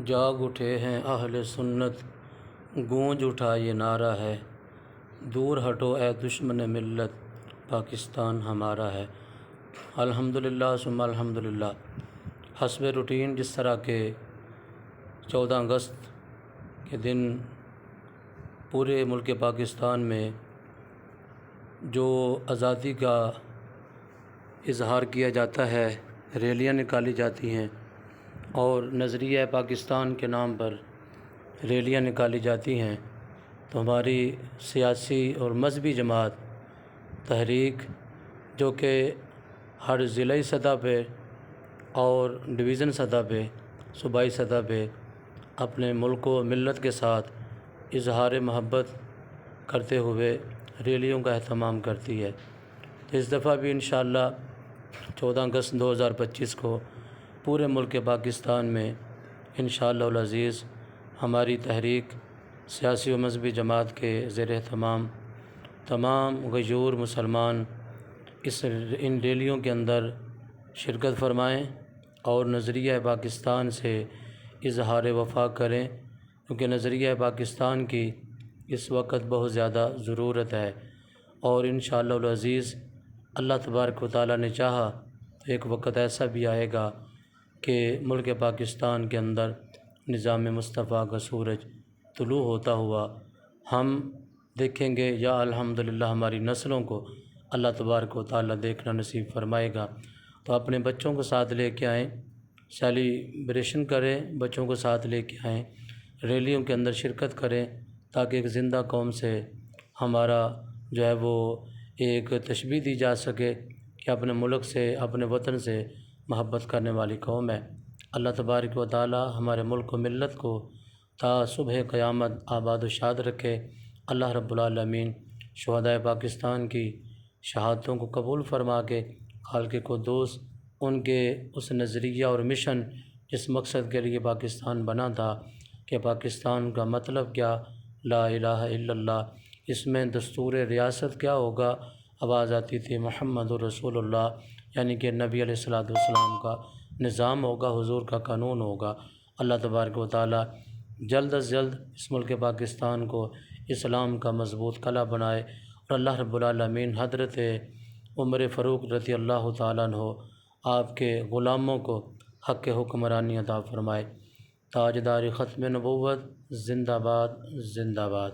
جاگ اٹھے ہیں اہل سنت، گونج اٹھا یہ نعرہ ہے، دور ہٹو اے دشمن ملت، پاکستان ہمارا ہے۔ الحمدللہ ثم الحمدللہ۔ حسب روٹین جس طرح کہ 14 اگست کے دن پورے ملک پاکستان میں جو آزادی کا اظہار کیا جاتا ہے، ریلیاں نکالی جاتی ہیں اور نظریہ پاکستان کے نام پر ریلیاں نکالی جاتی ہیں، تو ہماری سیاسی اور مذہبی جماعت تحریک جو کہ ہر ضلعی سطح پہ اور ڈویژن سطح پہ، صوبائی سطح پہ اپنے ملک و ملت کے ساتھ اظہار محبت کرتے ہوئے ریلیوں کا اہتمام کرتی ہے۔ تو اس دفعہ بھی انشاءاللہ 14 اگست 2025 کو پورے ملک پاکستان میں انشاءاللہ العزیز ہماری تحریک سیاسی و مذہبی جماعت کے زیر اہتمام تمام غیور مسلمان ان ریلیوں کے اندر شرکت فرمائیں اور نظریہ پاکستان سے اظہار وفا کریں، کیونکہ نظریہ پاکستان کی اس وقت بہت زیادہ ضرورت ہے، اور انشاءاللہ العزیز اللہ تبارک و تعالیٰ نے چاہا تو ایک وقت ایسا بھی آئے گا کہ ملک پاکستان کے اندر نظام مصطفیٰ کا سورج طلوع ہوتا ہوا ہم دیکھیں گے، یا الحمدللہ ہماری نسلوں کو اللہ تبارک و تعالیٰ دیکھنا نصیب فرمائے گا۔ تو اپنے بچوں کو ساتھ لے کے آئیں، سیلیبریشن کریں، بچوں کو ساتھ لے کے آئیں، ریلیوں کے اندر شرکت کریں، تاکہ ایک زندہ قوم سے ہمارا جو ہے وہ ایک تشبیہ دی جا سکے کہ اپنے ملک سے، اپنے وطن سے محبت کرنے والی قوم ہے۔ اللہ تبارک و تعالی ہمارے ملک و ملت کو تا صبح قیامت آباد و شاد رکھے۔ اللہ رب العالمین شہدائے پاکستان کی شہادتوں کو قبول فرما کے خالق قدوس ان کے اس نظریہ اور مشن جس مقصد کے لیے پاکستان بنا تھا کہ پاکستان کا مطلب کیا، لا الہ الا اللہ، اس میں دستور ریاست کیا ہوگا، آواز آتی تھی محمد رسول اللہ، یعنی کہ نبی علیہ الصلوۃ والسلام کا نظام ہوگا، حضور کا قانون ہوگا۔ اللہ تبارک و تعالی جلد از جلد اس ملک پاکستان کو اسلام کا مضبوط قلعہ بنائے، اور اللہ رب العالمین حضرت عمر فاروق رضی اللہ تعالیٰ عنہ آپ کے غلاموں کو حق حکمرانی عطا فرمائے۔ تاجدار ختم نبوت زندہ باد، زندہ باد۔